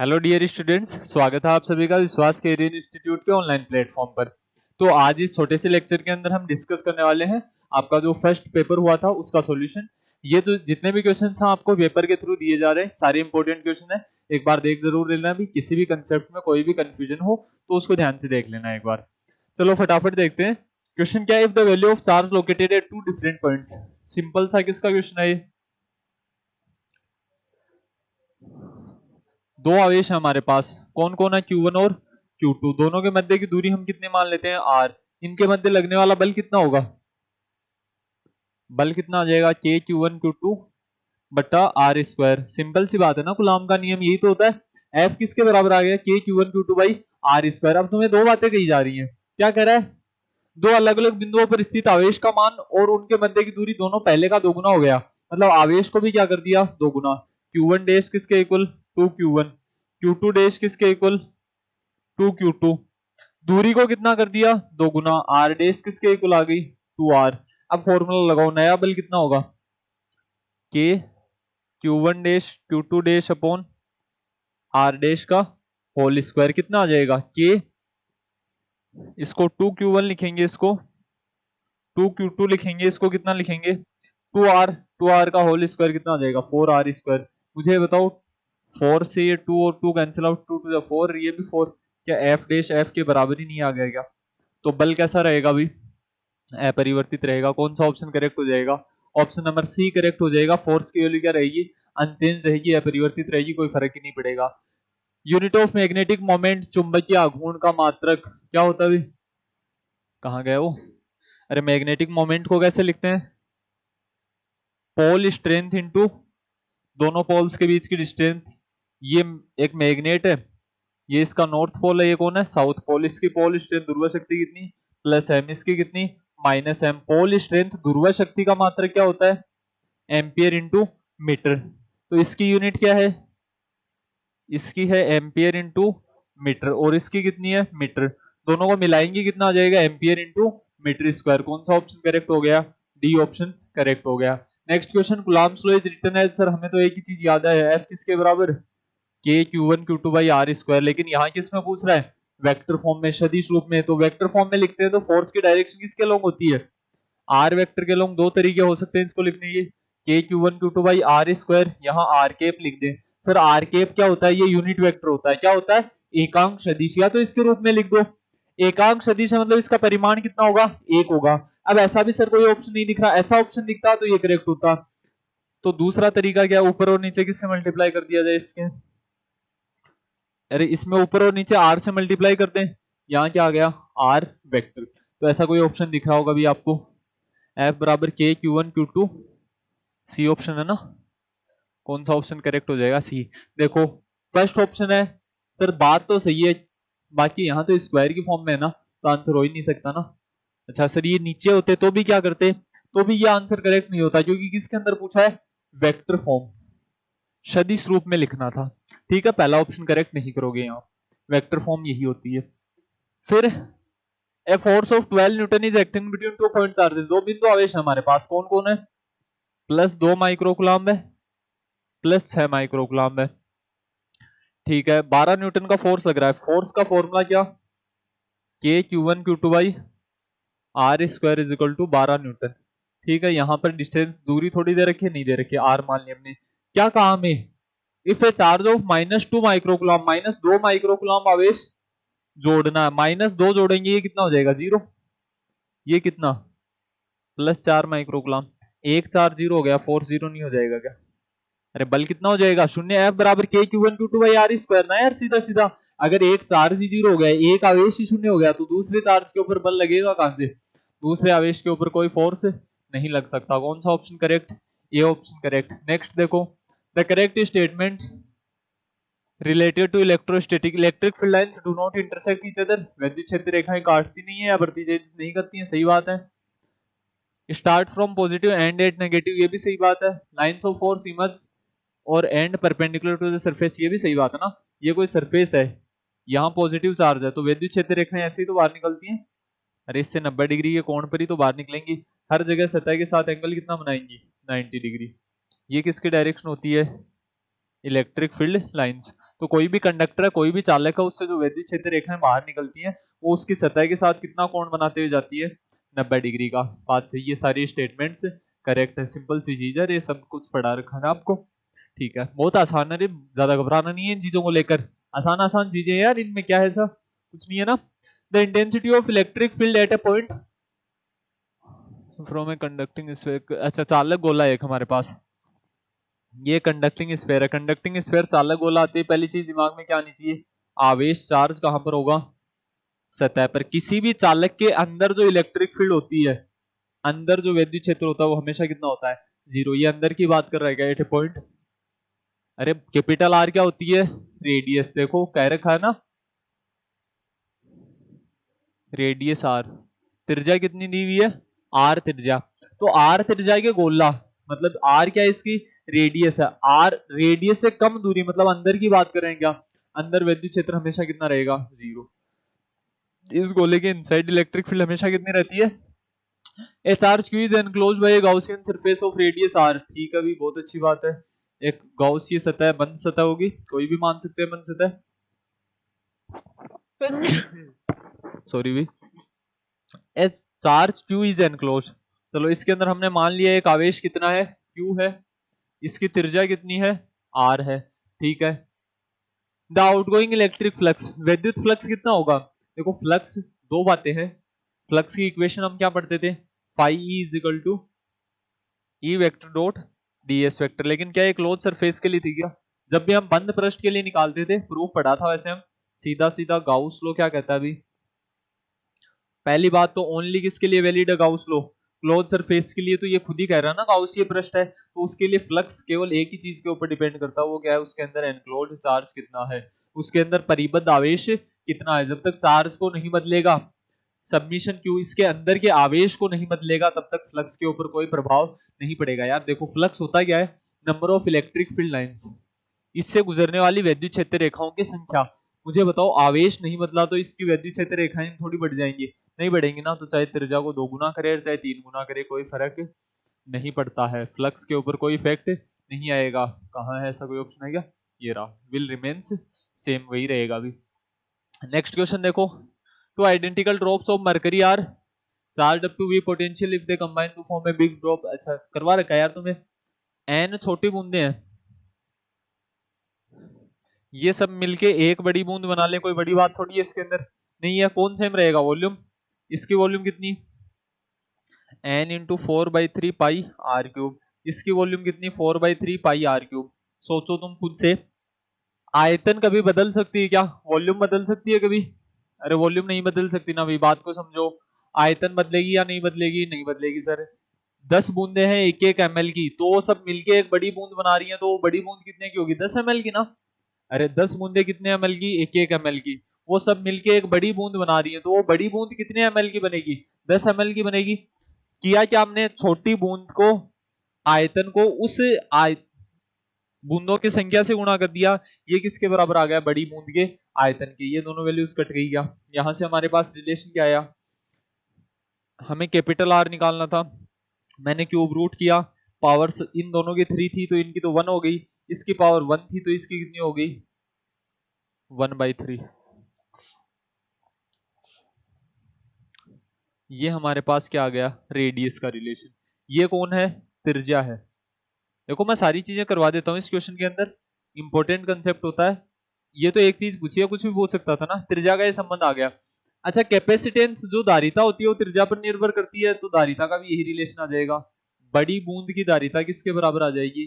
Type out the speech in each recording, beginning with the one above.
Hello dear students, स्वागत है आप सभी का विश्वास कैरियर इंस्टीट्यूट के ऑनलाइन प्लेटफॉर्म पर। तो आज इस छोटे से लेक्चर के अंदर हम डिस्कस करने वाले हैं आपका जो फर्स्ट पेपर हुआ था उसका सॉल्यूशन। ये तो जितने भी क्वेश्चंस हैं आपको पेपर के थ्रू दिए जा रहे हैं, सारे इंपॉर्टेंट क्वेश्चन है। एक बार देख जरूर लेना, भी किसी भी कंसेप्ट में कोई भी कंफ्यूजन हो तो उसको ध्यान से देख लेना एक बार। चलो फटाफट देखते हैं क्वेश्चन क्या है। If the value of charge located at two different points. Simple सा किसका क्वेश्चन है ये। दो आवेश है हमारे पास, कौन कौन है, Q1 और Q2। दोनों के मध्य की दूरी हम कितने मान लेते हैं, R। इनके मध्य लगने वाला बल कितना होगा, बल कितना आ जाएगा, K Q1 Q2 बट्टा R स्क्वायर। सिंपल सी बात है ना, कूलॉम का नियम यही तो होता है। F किसके बराबर आ गया, K Q1 Q2 by R square. अब तुम्हें दो बातें कही जा रही हैं, क्या कह रहा है, दो अलग अलग बिंदुओं पर स्थित आवेश का मान और उनके मध्य की दूरी दोनों पहले का दोगुना हो गया। मतलब आवेश को भी क्या कर दिया, दोगुना। Q1 डैश किसके इक्वल, 2Q1। Q2 डैश किसके इक्वल, 2Q2। दूरी को कितना कर दिया, दोगुना। R डैश किसके इक्वल आ गई, 2R। अब फॉर्मूला लगाओ, नया बल कितना होगा, K Q1 dash Q2 dash upon R dash का होल स्क्वायर। कितना आ जाएगा, K, इसको 2Q1 लिखेंगे, इसको 2Q2 लिखेंगे, इसको कितना लिखेंगे, 2R। 2R का होल स्क्वायर कितना आ जाएगा, 4R स्क्वायर। मुझे बताओ, 4 से ये 2 और 2 कैंसिल आउट, 2 टू 4, ये भी 4। क्या F डैश F के बराबर ही नहीं आ गया क्या। तो बल कैसा रहेगा अभी, अपरिवर्तित रहेगा। कौन सा ऑप्शन करेक्ट हो जाएगा, ऑप्शन नंबर सी करेक्ट हो जाएगा। फोर्स की वैल्यू क्या रहेगी, अनचेंज रहेगी, अपरिवर्तित रहेगी, कोई फर्क ही नहीं पड़ेगा। यूनिट ऑफ मैग्नेटिक मोमेंट, चुंबकीय आघूर्ण का मात्रक क्या होता है, कहाँ गया वो। अरे मैग्नेटिक मोमेंट को कैसे लिखते हैं, पोल स्ट्रेंथ इंटू दोनों पोल्स के बीच की डिस्टेंस। ये एक मैग्नेट है, ये इसका नॉर्थ पोल है, ये कौन है, साउथ पोल। इसकी पोल स्ट्रेंथ ध्रुव शक्ति कितनी, प्लस एम। इसकी कितनी, माइनस एम। पोल स्ट्रेंथ ध्रुव शक्ति का मात्रक क्या होता है, एम्पियर इंटू मीटर। तो इसकी यूनिट क्या है, इसकी है एम्पियर इंटू मीटर, और इसकी कितनी है, मीटर। दोनों को मिलाएंगे कितना आ जाएगा, एम्पियर इंटू मीटर स्क्वायर। कौन सा ऑप्शन करेक्ट हो गया, डी ऑप्शन करेक्ट हो गया। Next question, Coulomb's law is written as, sir हमें तो एक ही चीज याद है, एफ किसके बराबर, K Q1 Q2 by R square. लेकिन यहाँ किस में पूछ रहा है, वेक्टर फॉर्म में, सदिश रूप में। तो वेक्टर फॉर्म में लिखते हैं तो फोर्स की डायरेक्शन किसके लॉन्ग होती है, R वेक्टर के लॉन्ग। दो तरीके हो सकते हैं इसको लिखने के, K Q1 Q2 by R square, यहाँ R कैप लिख दें। सर R कैप क्या होता है, ये यूनिट वेक्टर होता है, क्या होता है, एकांक सदिश। या तो इसके रूप में लिख दो, एकांक सदिश है मतलब इसका परिमाण कितना होगा, एक होगा। अब ऐसा भी सर कोई ऑप्शन नहीं दिख रहा, ऐसा ऑप्शन दिखता तो ये करेक्ट होता। तो दूसरा तरीका क्या, ऊपर और नीचे किससे मल्टीप्लाई कर दिया जाए इसके, अरे इसमें ऊपर और नीचे R से मल्टीप्लाई करते हैं, यहाँ क्या आ गया, R वेक्टर। तो ऐसा कोई ऑप्शन दिख रहा होगा अभी आपको, F बराबर K Q1 Q2, C option है ना। कौन सा ऑप्शन करेक्ट हो जाएगा, सी। देखो फर्स्ट ऑप्शन है, सर बात तो सही है, बाकी यहाँ तो स्क्वायर की फॉर्म में है ना, तो आंसर हो ही नहीं सकता ना। अच्छा सर ये नीचे होते तो भी क्या करते, तो भी ये आंसर करेक्ट नहीं होता, क्योंकि किसके अंदर पूछा है, वेक्टर फॉर्म, सदिश रूप में लिखना था। ठीक है, पहला ऑप्शन करेक्ट नहीं करोगे, यहाँ वेक्टर फॉर्म यही होती है। फिर a force of 12 Newton is acting between two point charges. दो बिंदु आवेश है हमारे पास, कौन कौन है, प्लस 2 माइक्रोकुलाम्ब है, प्लस 6 माइक्रोकुलाम्ब है। ठीक है, 12 न्यूटन का फोर्स लग रहा है। फोर्स का फॉर्मूला क्या, K Q1 Q2 by R square is equal to 12 newton. ठीक है, यहां पर डिस्टेंस दूरी थोड़ी दे रखी है, नहीं दे रखी है, R मान लिया हमने। क्या कहा हमें, इफ ए चार्ज ऑफ -2 माइक्रोकुलाम्ब, -2 माइक्रोकुलाम्ब आवेश जोड़ना है, -2 जोड़ेंगे ये कितना हो जाएगा, 0। ये कितना, +4 माइक्रोकुलाम्ब। एक चार 0 हो गया, 4 0 नहीं हो जाएगा क्या, अरे बल कितना हो जाएगा, शून्य। F बराबर K Q1 Q2 by R square ना यार, सीधा सीधा। अगर एक चार्ज ही 0 हो गया, एक आवेश ही शून्य हो गया, तो दूसरे चार्ज के ऊपर बल लगेगा कहां से, दूसरे आवेश के ऊपर कोई फोर्स नहीं लग सकता। कौन सा ऑप्शन करेक्ट, ये ऑप्शन करेक्ट। नेक्स्ट देखो, the correct statement related to electrostatic, electric field lines do not intersect each other. वैद्युत क्षेत्र रेखाएं काटती नहीं है या प्रतिच्छेदित नहीं करती हैं, सही बात है। Start from positive end at negative, ये भी सही बात है। लाइंस ऑफ फोर्स इमर्ज और end perpendicular to the surface, ये भी सही बात है ना। ये कोई सरफेस है, यहाँ पॉजिटिव चार्ज है, तो वैद्युत क्षेत्र रेखाएं ऐसे ही तो बाहर निकलती हैं। अरे इससे 90 डिग्री के कोण पर ही तो बाहर निकलेंगी। हर जगह सतह के साथ एंगल कितना बनाएंगी, 90 डिग्री। ये किसकी डायरेक्शन होती है, इलेक्ट्रिक फील्ड लाइंस। तो कोई भी कंडक्टर है, कोई भी चालक है, उससे जो विद्युत क्षेत्र रेखाएं बाहर निकलती हैं वो उसकी सतह के साथ कितना कोण बनाते हुए जाती है, 90 डिग्री का। बात सही, ये सारी स्टेटमेंट्स करेक्ट है, सिंपल सी चीज है, ये सब कुछ पढ़ा रखा है आपको। ठीक है, बहुत आसान है, ज्यादा घबराना नहीं है इन चीजों को लेकर, आसान आसान चीजें यार, इनमें क्या है, ऐसा कुछ नहीं है ना। The intensity of electric field at A point from a conducting sphere, अच्छा चालक गोला है एक हमारे पास, ये कंडक्टिंग स्फीयर है, कंडक्टिंग स्फीयर चालक गोला आती है, पहली चीज दिमाग में क्या आनी चाहिए, आवेश चार्ज कहां पर होगा, सतह पर। किसी भी चालक के अंदर जो इलेक्ट्रिक फील्ड होती है, अंदर जो विद्युत क्षेत्र होता है वो हमेशा कितना होता है, 0। ये अंदर की बात कर रहा है एट ए पॉइंट। अरे कैपिटल आर क्या होती है, रेडियस, देखो कह रखा है ना, रेडियस आर, त्रिज्या कितनी दी हुई है, आर त्रिज्या। तो आर त्रिज्या के गोला, मतलब आर क्या है इसकी, रेडियस है, आर रेडियस से कम दूरी, मतलब अंदर की बात करें क्या, अंदर विद्युत क्षेत्र हमेशा कितना रहेगा, 0। इस गोले के इनसाइड इलेक्ट्रिक फील्ड हमेशा कितनी रहती है, a charge q is enclosed by a Gaussian surface of radius r. ठीक है भी, बहुत अच्छी बात है, एक गॉसिय सतह, बंद सतह होगी, कोई भी मान सकते हैं बंद सतह, सॉरी भी, S charge q is enclose. चलो इसके अंदर हमने मान लिया एक आवेश कितना है, क्यू है, इसकी त्रिज्या कितनी है, आर है। ठीक है, द आउटगोइंग इलेक्ट्रिक फ्लक्स, विद्युत फ्लक्स कितना होगा, देखो फ्लक्स दो बातें हैं, फ्लक्स की इक्वेशन हम क्या पढ़ते थे, phi E is equal to E vector dot ds vector, लेकिन क्या ये क्लोज सरफेस के लिए थी क्या, जब भी हम बंद पृष्ठ के लिए निकालते थे, प्रूफ पढ़ा था वैसे हम, सीधा सीधा गाउस लो क्या कहता है अभी, पहली बात तो ओनली किसके लिए वैलिड है गाउस लो, क्लोज सरफेस के लिए, तो ये खुद ही कह रहा है ना गाउसीय पृष्ठ है, तो उसके लिए फ्लक्स केवल एक ही चीज के ऊपर डिपेंड करता है, वो क्या है, उसके अंदर एनक्लोज्ड चार्ज कितना है, उसके अंदर परिबद्ध आवेश कितना है। जब तक चार्ज को नहीं बदलेगा, सबमिशन क्यू इसके अंदर के आवेश को नहीं बदलेगा, तब तक फ्लक्स के ऊपर कोई प्रभाव नहीं पड़ेगा। यार देखो फ्लक्स होता क्या है, number of electric field lines, इससे गुजरने वाली विद्युत क्षेत्र रेखाओं की संख्या। मुझे बताओ आवेश नहीं बदला तो इसकी विद्युत क्षेत्र रेखाएं थोड़ी बढ़ जाएंगी, नहीं बढ़ेंगी ना, तो चाहे त्रिज्या को 2 गुना करे चाहे 3 गुना करे, कोई फर्क नहीं पड़ता है, फ्लक्स के ऊपर कोई इफेक्ट नहीं आएगा। कहाँ है ऐसा कोई ऑप्शन है क्या, ये रहा, विल रिमेन्स सेम, वही रहेगा अभी। नेक्स्ट क्वेश्चन देखो, two identical drops of mercury are charge up to V potential if they combine to form a big drop. अच्छा करवा रखा है यार तुम्हें, एन छोटी बूंदे हैं, ये सब मिलके एक बड़ी बूंद बना ले, कोई बड़ी बात थोड़ी है इसके अंदर, नहीं है, कौन सेम रहेगा वॉल्यूम, इसकी वॉल्यूम कितनी, n into 4/3 pi r cube, इसकी वॉल्यूम कितनी, 4/3 पाई आर क्यूब। सोचो तुम खुद से, आयतन कभी बदल सकती है क्या, वॉल्यूम बदल सकती है कभी, अरे वॉल्यूम नहीं बदल सकती ना भाई, बात को समझो, आयतन बदलेगी या नहीं बदलेगी, नहीं बदलेगी सर। 10 बूंदे हैं 1-1 ml की, तो वो सब मिलके एक बड़ी बूंद बना रही है, तो वो बड़ी बूंद कितने की होगी, 10 ml की ना, अरे 10 बूंदे कितने ml की, 1-1 ml की, वो सब मिलके एक बड़ी बूंद बना रही है, तो वो बड़ी बूंद कितने ml की बनेगी, 10 ml की बनेगी। किया क्या हमने, छोटी बूंद को, आयतन को उस बूंदों की संख्या से गुणा कर दिया, ये किसके बराबर आ गया, बड़ी बूंद के आयतन के, ये दोनों वैल्यूज कट गई क्या, यहां से हमारे पास रिलेशन क्या आया, हमें कैपिटल आर निकालना था, मैंने क्यूब रूट किया, पावर इन दोनों की 3 थी तो इनकी तो 1 हो गई, इसकी पावर 1 थी तो इसकी कितनी हो गई, 1/3। ये हमारे पास क्या आ गया, रेडियस का रिलेशन, ये कौन है, त्रिज्या है। देखो मैं सारी चीजें करवा देता हूँ इस क्वेश्चन के अंदर, इंपॉर्टेंट कंसेप्ट होता है, ये तो एक चीज पूछी है, कुछ भी पूछ सकता था ना, त्रिज्या का ये संबंध आ गया। अच्छा कैपेसिटेंस जो धारिता होती है वो त्रिज्या पर निर्भर करती है, तो धारिता का भी यही रिलेशन आ जाएगा, बड़ी बूंद की धारिता किसके बराबर आ जाएगी,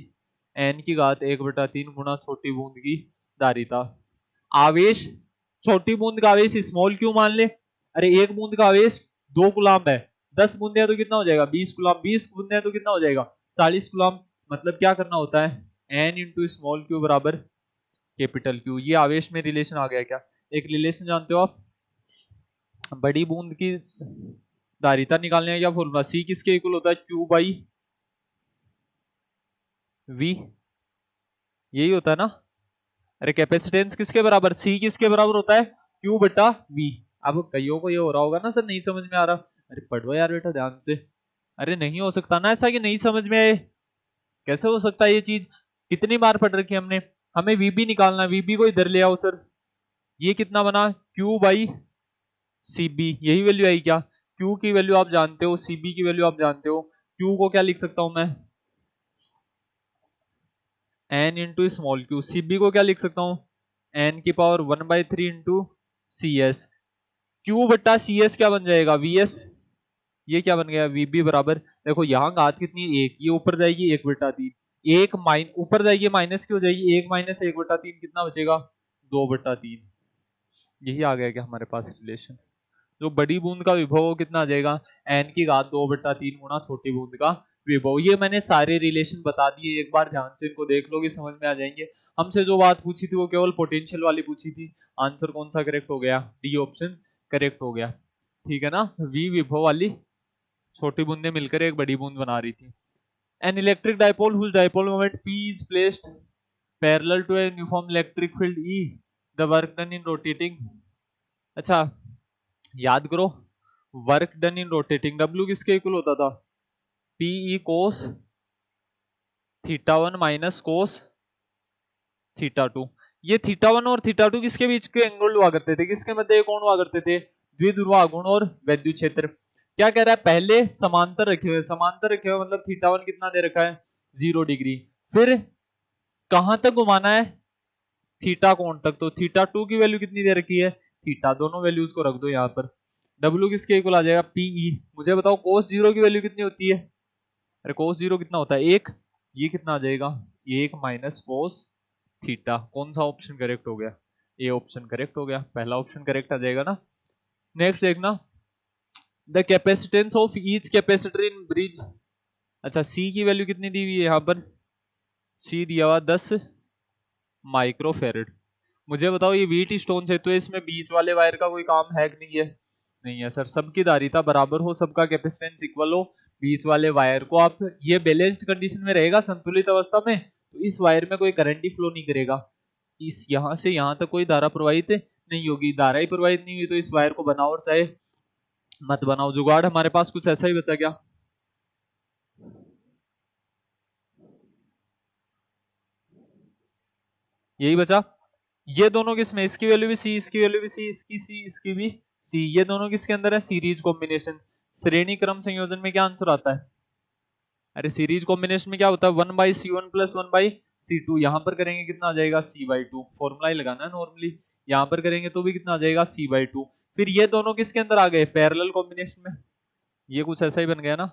n की घात 1/3 गुना छोटी बूंद की धारिता। आवेश, छोटी बूंद का आवेश स्मॉल क्यू मान ले, अरे एक बूंद का आवेश 2 कूलम्ब है, 10 बूंदे हैं तो कितना हो जाएगा, 20 कूलम्ब, 20 बूंदे हैं तो कितना हो जाएगा, 40 कूलम्ब। मतलब क्या करना होता है, n इंटू स्मॉल क्यू बराबर कैपिटल क्यू, ये आवेश में रिलेशन आ गया क्या, एक रिलेशन जानते हो आप, बड़ी बूंद की धारिता निकालने का क्या फॉर्मूला, सी किसके इक्वल होता है, क्यू बाई वी, यही होता है ना। अरे कैपेसिटेंस किसके बराबर, सी किसके बराबर होता है, क्यू बटा वी। अब कईयों को ये हो रहा होगा ना सर नहीं समझ में आ रहा, अरे पढ़ो यार बेटा ध्यान से, अरे नहीं हो सकता ना ऐसा कि नहीं समझ में आए, कैसे हो सकता है ये चीज, कितनी बार पढ़ रखी है हमने, हमें VB निकालना है, VB को इधर ले आओ सर। ये कितना बना, Q बाई CB, यही वैल्यू आई क्या? Q की वैल्यू आप जानते हो, CB की वैल्यू आप जानते हो। Q को क्या लिख सकता हूं मैं, N into small Q. CB को क्या लिख सकता हूं, N की पावर 1/3 इंटू CS। Q बट्टा CS क्या बन जाएगा, VS। ये क्या बन गया, VB बराबर, देखो यहाँ घात कितनी है, 1, ये ऊपर जाएगी 1/3, एक माइन ऊपर जाएगी माइनस की हो जाएगी, 1 माइनस 1/3 कितना बचेगा, 2/3। यही आ गया क्या हमारे पास रिलेशन। जो बड़ी बूंद का विभव वो कितना आ जाएगा, n की घात 2/3 गुना छोटी बूंद का विभव। ये मैंने सारे रिलेशन बता दिए, एक बार ध्यान से इनको देख लोगे समझ में आ जाएंगे। हमसे जो बात पूछी थी वो केवल पोटेंशियल वाली पूछी थी। आंसर कौन सा करेक्ट हो गया, डी ऑप्शन करेक्ट हो गया। ठीक है ना, v विभव वाली छोटी बूंदें मिलकर एक बड़ी बूंद बना रही थी। An electric dipole whose dipole moment P is placed parallel to a uniform electric field E, the work done in rotating. अच्छा याद करो, work done in rotating W किसके इक्वल होता था, PE कोस θ1 माइनस कोस θ2। ये θ1 और θ2 किसके बीच के एंगल हुआ करते थे, किसके मध्य कोण हुआ करते थे, द्विध्रुव आघूर्ण और वैद्युत क्षेत्र। क्या कह रहा है, पहले समांतर रखे हुए, समांतर रखे हुए मतलब θ1 कितना दे रखा है 0 डिग्री, फिर कहां तक घुमाना है, थीटा कोण तक, तो θ2 की वैल्यू कितनी दे रखी है, थीटा, दोनों वैल्यूज को रख दो यहाँ पर। W किसके इक्वल आ जाएगा, PE। मुझे बताओ cos 0 की वैल्यू कितनी होती है, अरे cos 0 कितना होता है 1, ये कितना आ जाएगा 1 माइनस कोस थीटा। कौन सा ऑप्शन करेक्ट हो गया, ए ऑप्शन करेक्ट हो गया, पहला ऑप्शन करेक्ट आ जाएगा ना। नेक्स्ट देखना, the capacitance of each capacitor in bridge. अच्छा C की वैल्यू कितनी दी हुई है यहाँ पर, C दिया हुआ 10 माइक्रोफेरेड। मुझे बताओ ये व्हीट स्टोन है तो इसमें बीच वाले वायर का कोई काम है कि नहीं है, नहीं है सर। सबकी धारिता बराबर हो, सबका कैपेसिटेंस इक्वल हो, बीच वाले वायर को आप, ये बैलेंस्ड कंडीशन में रहेगा संतुलित अवस्था में, तो इस वायर में कोई करंट ही फ्लो नहीं करेगा, इस यहां से यहां तक कोई धारा प्रवाहित नहीं होगी। धारा ही प्रवाहित नहीं हुई तो इस वायर को बनाओ और चाहे मत बनाओ, जुगाड़ हमारे पास कुछ ऐसा ही बचा क्या। यही बचा, ये दोनों किसमें, इसकी वैल्यू भी C, इसकी वैल्यू भी C, इसकी C, इसकी भी C, ये दोनों किसके अंदर है, सीरीज कॉम्बिनेशन। श्रेणी क्रम संयोजन में क्या आंसर आता है, अरे सीरीज कॉम्बिनेशन में क्या होता है 1/C1 प्लस 1/C2। यहां पर करेंगे कितना आ जाएगा C/2, फॉर्मूला ही लगाना है नॉर्मली, यहां पर करेंगे तो भी कितना आ जाएगा C/2। फिर ये दोनों किसके अंदर आ गए, पैरेलल कॉम्बिनेशन में, ये कुछ ऐसा ही बन गया ना।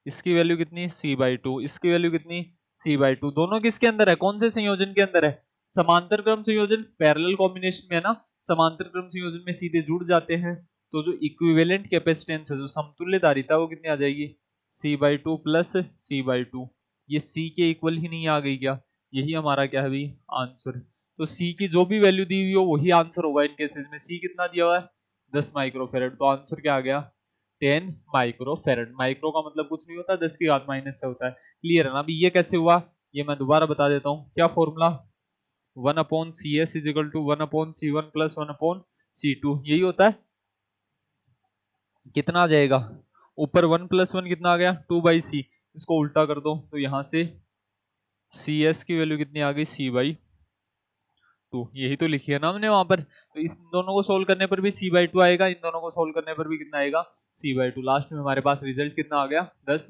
इसकी वैल्यू कितनी C/2, इसकी वैल्यू कितनी C/2, दोनों किसके अंदर है, कौन से संयोजन के अंदर है, समांतर क्रम संयोजन। पैरेलल कॉम्बिनेशन में है ना, समांतर क्रम संयोजन में सीधे जुड़ जाते हैं, तो जो इक्विवेलेंट कैपेसिटेंस है, जो समतुल्य धारिता वो कितनी आ जाएगी C/2 प्लस C/2। ये C के इक्वल ही नहीं आ गई क्या, यही हमारा क्या है भाई आंसर। तो C की जो भी वैल्यू दी हुई हो वही आंसर होगा इन केसेस में। C कितना दिया हुआ है 10 माइक्रोफेरेड, तो आंसर क्या आ गया 10 माइक्रोफेरेड। माइक्रो का मतलब कुछ नहीं होता, 10 की घात माइनस से होता है। क्लियर है ना। अभी ये कैसे हुआ ये मैं दोबारा बता देता हूँ। क्या formula 1/CS is equal to 1/C1 plus 1/C2, यही होता है। कितना आ जाएगा ऊपर 1 + 1 कितना आ गया 2/C, इसको उल्टा कर दो तो यहां से CS की वैल्यू कितनी आ गई C/2, यही तो लिखी है ना हमने वहां पर। तो इस दोनों को सोल्व करने पर भी C/2 आएगा, इन दोनों को सोल्व करने पर भी कितना आएगा C/2। लास्ट में हमारे पास रिजल्ट कितना आ गया 10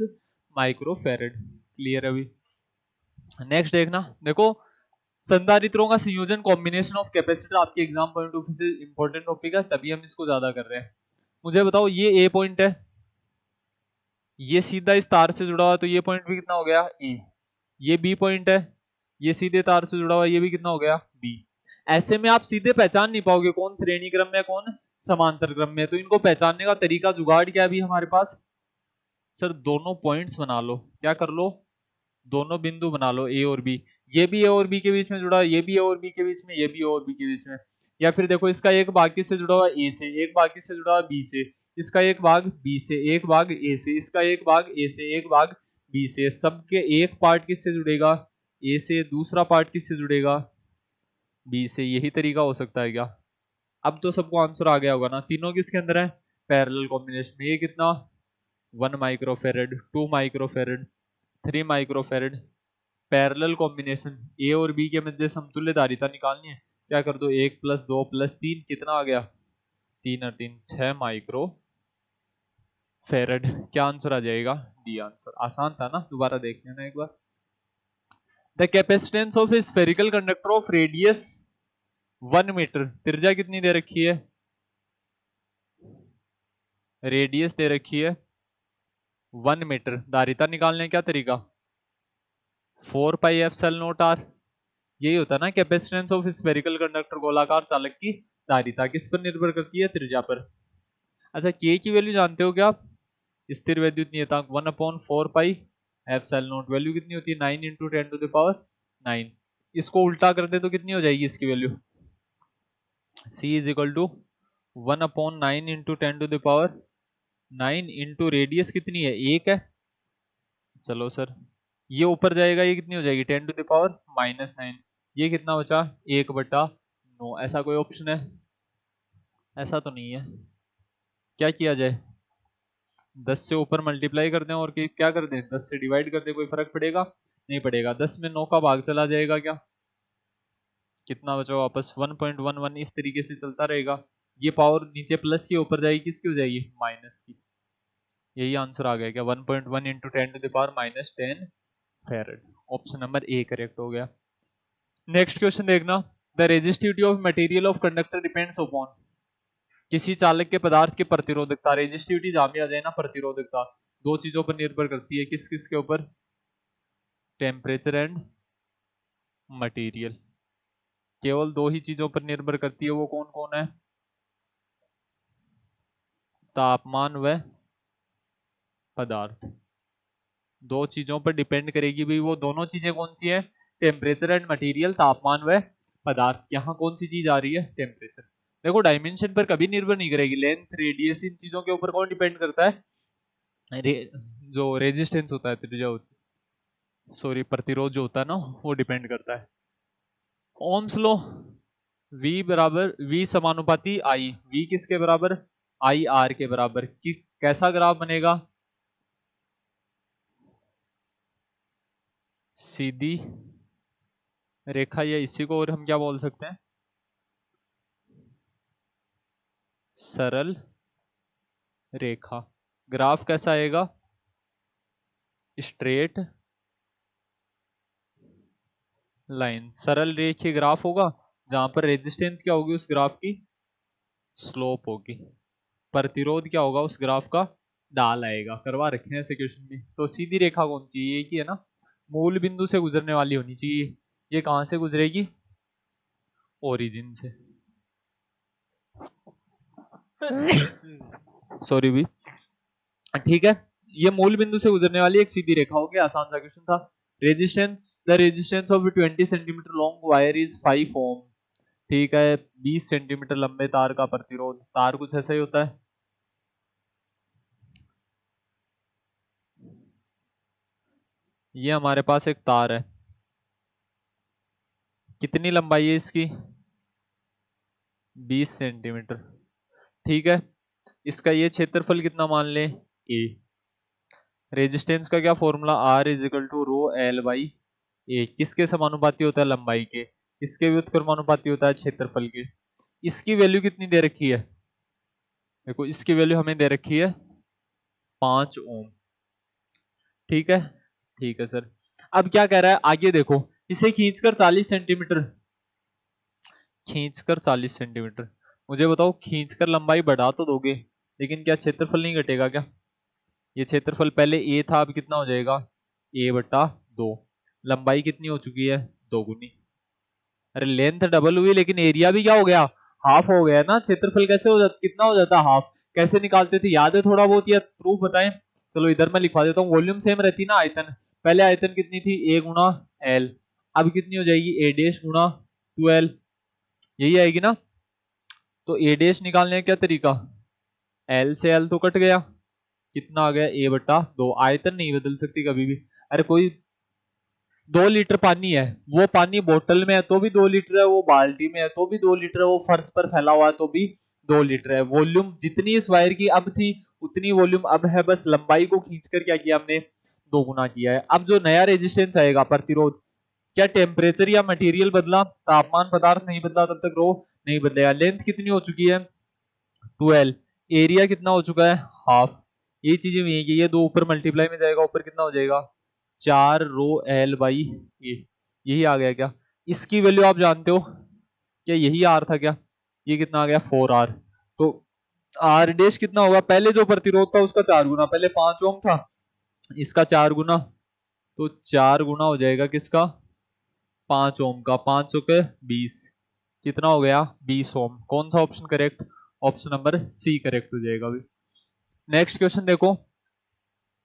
माइक्रोफेरेड। क्लियर है अभी। नेक्स्ट देखना, देखो संधारित्रों का संयोजन, कॉम्बिनेशन ऑफ कैपेसिटर, आपके एग्जाम पॉइंट ऑफ व्यू से इंपॉर्टेंट टॉपिक है, तभी हम इसको ज्यादा कर रहे हैं। मुझे बताओ ये ए पॉइंट है, ये सीधा इस तार से जुड़ा हुआ, तो ये पॉइंट भी कितना हो गया ए। ये बी पॉइंट है, ये सीधे तार से जुड़ा हुआ, ये भी कितना हो गया बी। ऐसे में आप सीधे पहचान नहीं पाओगे कौन श्रेणी क्रम में कौन समांतर क्रम में, तो इनको पहचानने का तरीका जुगाड़ क्या है अभी हमारे पास, सर दोनों पॉइंट्स बना लो। क्या कर लो, दोनों बिंदु बना लो ए और बी। ये भी ए और बी के बीच में जुड़ा है, ये भी ए और बी के बीच में, ये भी ए और बी के बीच में। या फिर देखो इसका एक भाग किससे जुड़ा हुआ ए से, एक भाग किससे जुड़ा हुआ बी से, इसका एक भाग बी से, एक भाग ए से, इसका एक भाग ए से, एक भाग बी से। सबके एक पार्ट किससे जुड़ेगा ए से, दूसरा पार्ट किससे जुड़ेगा बी से। यही तरीका हो सकता है क्या। अब तो सबको आंसर आ गया होगा ना। तीनों किसके अंदर है पैरेलल कॉम्बिनेशन में। ये कितना 1 microfarad, 2 microfarad, 3 microfarad. Parallel combination A और बी के मध्य समतुल्य धारिता निकालनी है। क्या कर दो, 1 + 2 + 3 कितना आ गया, 3 और 3 6 माइक्रो फेरेड। क्या आंसर आ जाएगा, डी आंसर। आसान था ना, दोबारा देख लेना एक बार। The capacitance of a spherical conductor of radius 1 meter, त्रिज्या कितनी दे रखी है, रेडियस दे रखी है 1 मीटर। धारिता निकालने का क्या तरीका, 4πε0r। यही होता है ना कैपेसिटेंस ऑफ स्फेरिकल कंडक्टर, गोलाकार चालक की धारिता किस पर निर्भर करती है, त्रिज्या पर। अच्छा, के की वैल्यू जानते हो क्या आप, स्थिर वैद्युत नियतांक 1/4πε0। वैल्यू कितनी होती है, 9 × 10⁹। इसको उल्टा कर दे तो कितनी हो जाएगी इसकी वैल्यू, C = 1/9 × 10⁹ इंटू रेडियस कितनी है, 1 है। चलो सर, ये ऊपर जाएगा, ये कितनी हो जाएगी, 10⁻⁹। ये कितना बचा, 1/9। ऐसा कोई ऑप्शन है, ऐसा तो नहीं है। क्या किया जाए, 10 से ऊपर मल्टीप्लाई कर दें और क्या कर दें, 10 से डिवाइड कर दें, कोई फर्क पड़ेगा, नहीं पड़ेगा। 10 में 9 का भाग चला जाएगा, क्या कितना बचा वापस, 1.11। इस तरीके से चलता रहेगा। ये पावर नीचे प्लस की, ऊपर जाएगी किसकी हो जाएगी, माइनस की। यही आंसर आ गया क्या, 1.1 × 10⁻⁻10 फेरेड। ऑप्शन नंबर ए करेक्ट हो गया। नेक्स्ट क्वेश्चन देखना, the resistivity of material of conductor depends upon. किसी चालक के पदार्थ की प्रतिरोधकता, रेजिस्टिविटी जहां भी आ जाए ना, प्रतिरोधकता, दो चीजों पर निर्भर करती है। किस किस के ऊपर, टेम्परेचर एंड मटेरियल। केवल दो ही चीजों पर निर्भर करती है, वो कौन कौन है, तापमान व पदार्थ। दो चीजों पर डिपेंड करेगी भाई, वो दोनों चीजें कौन सी है, टेम्परेचर एंड मटेरियल, तापमान व पदार्थ। यहाँ कौन सी चीज आ रही है, टेम्परेचर। देखो डायमेंशन पर कभी निर्भर नहीं करेगी, लेंथ, रेडियस, इन चीजों के ऊपर कौन डिपेंड करता है, जो रेजिस्टेंस होता है, त्रिज्या होती, सॉरी प्रतिरोध जो होता है ना, वो डिपेंड करता है। ओम्स लो, V बराबर V समानुपाती I, V किसके बराबर, I R के बराबर। कैसा ग्राफ बनेगा, सीधी रेखा, या इसी को और हम क्या बोल सकते हैं, सरल रेखा। ग्राफ कैसा आएगा, स्ट्रेट लाइन, सरल रेखीय ग्राफ होगा, जहां पर रेजिस्टेंस क्या होगी, उस ग्राफ की स्लोप होगी। प्रतिरोध क्या होगा, उस ग्राफ का ढाल आएगा। करवा रखे हैं ऐसे क्वेश्चन में। तो सीधी रेखा कौन सी है, ये की है ना, मूल बिंदु से गुजरने वाली होनी चाहिए। ये कहां से गुजरेगी, ओरिजिन से। सॉरी भी, ठीक है। ये मूल बिंदु से गुजरने वाली एक सीधी रेखा होगी। आसान सा क्वेश्चन था। Resistance, the resistance of 20 centimetre long wire is 5 ओम। ठीक है, 20 सेंटीमीटर लंबे तार का प्रतिरोध। तार कुछ ऐसा ही होता है, ये हमारे पास एक तार है, कितनी लंबाई है इसकी, 20 सेंटीमीटर। ठीक है, इसका ये क्षेत्रफल कितना मान ले, ए। रेजिस्टेंस का क्या फॉर्मूला, R = ρl/a। किसके समानुपाती होता है, लंबाई के। किसके व्युत्क्रमानुपाती होता है, क्षेत्रफल के। इसकी वैल्यू कितनी दे रखी है, देखो इसकी वैल्यू हमें दे रखी है 5 ओम। ठीक है, ठीक है सर। अब क्या कह रहा है आगे देखो, इसे खींचकर 40 सेंटीमीटर, खींचकर 40 सेंटीमीटर। मुझे बताओ, खींचकर लंबाई बढ़ा तो दोगे, लेकिन क्या क्षेत्रफल नहीं घटेगा क्या। ये क्षेत्रफल पहले ए था, अब कितना हो जाएगा, a/2। लंबाई कितनी हो चुकी है, 2 गुनी। अरे लेंथ डबल हुई, लेकिन एरिया भी क्या हो गया, हाफ हो गया ना। क्षेत्रफल कैसे हो जाता, कितना हो जाता, हाफ। कैसे निकालते थे, याद है थोड़ा बहुत, या प्रूफ बताएं। चलो इधर मैं लिखवा देता हूँ। वॉल्यूम सेम रहती ना, आयतन। पहले आयतन कितनी थी, A × L। अब कितनी हो जाएगी, A' × 2L। यही आएगी ना। तो A' निकालने का क्या तरीका, L से L तो कट गया, कितना आ गया, a/2। आयतन नहीं बदल सकती कभी भी। अरे कोई 2 लीटर पानी है, वो पानी बोतल में है तो भी 2 लीटर है, वो बाल्टी में है तो भी 2 लीटर है, वो फर्श पर फैला हुआ है तो भी 2 लीटर है। वॉल्यूम जितनी इस वायर की अब थी, उतनी वॉल्यूम अब है। बस लंबाई को खींचकर क्या किया हमने, 2 गुना किया है। अब जो नया रेजिस्टेंस आएगा प्रतिरोध, क्या टेम्परेचर या मटेरियल बदला, तापमान पदार्थ नहीं बदला, तब तक रो नहीं बदलेगा। लेंथ कितनी हो चुकी है 12, एरिया कितना हो चुका है हाफ, ये चीजें भी है, ये 2 ऊपर मल्टीप्लाई में जाएगा, ऊपर कितना हो जाएगा 4 रो एल बाई ए, यही आ गया क्या। इसकी वैल्यू आप जानते हो क्या, यही आर था क्या, ये कितना आ गया 4R। तो आर डैश कितना होगा, पहले जो प्रतिरोध था उसका 4 गुना, पहले 5 ओम था, इसका 4 गुना, तो 4 गुना हो जाएगा किसका 5 ओम का, 5 के 20, कितना हो गया 20 ओम। कौन सा option correct, option number C correct हो जाएगा अभी। नेक्स्ट क्वेश्चन देखो,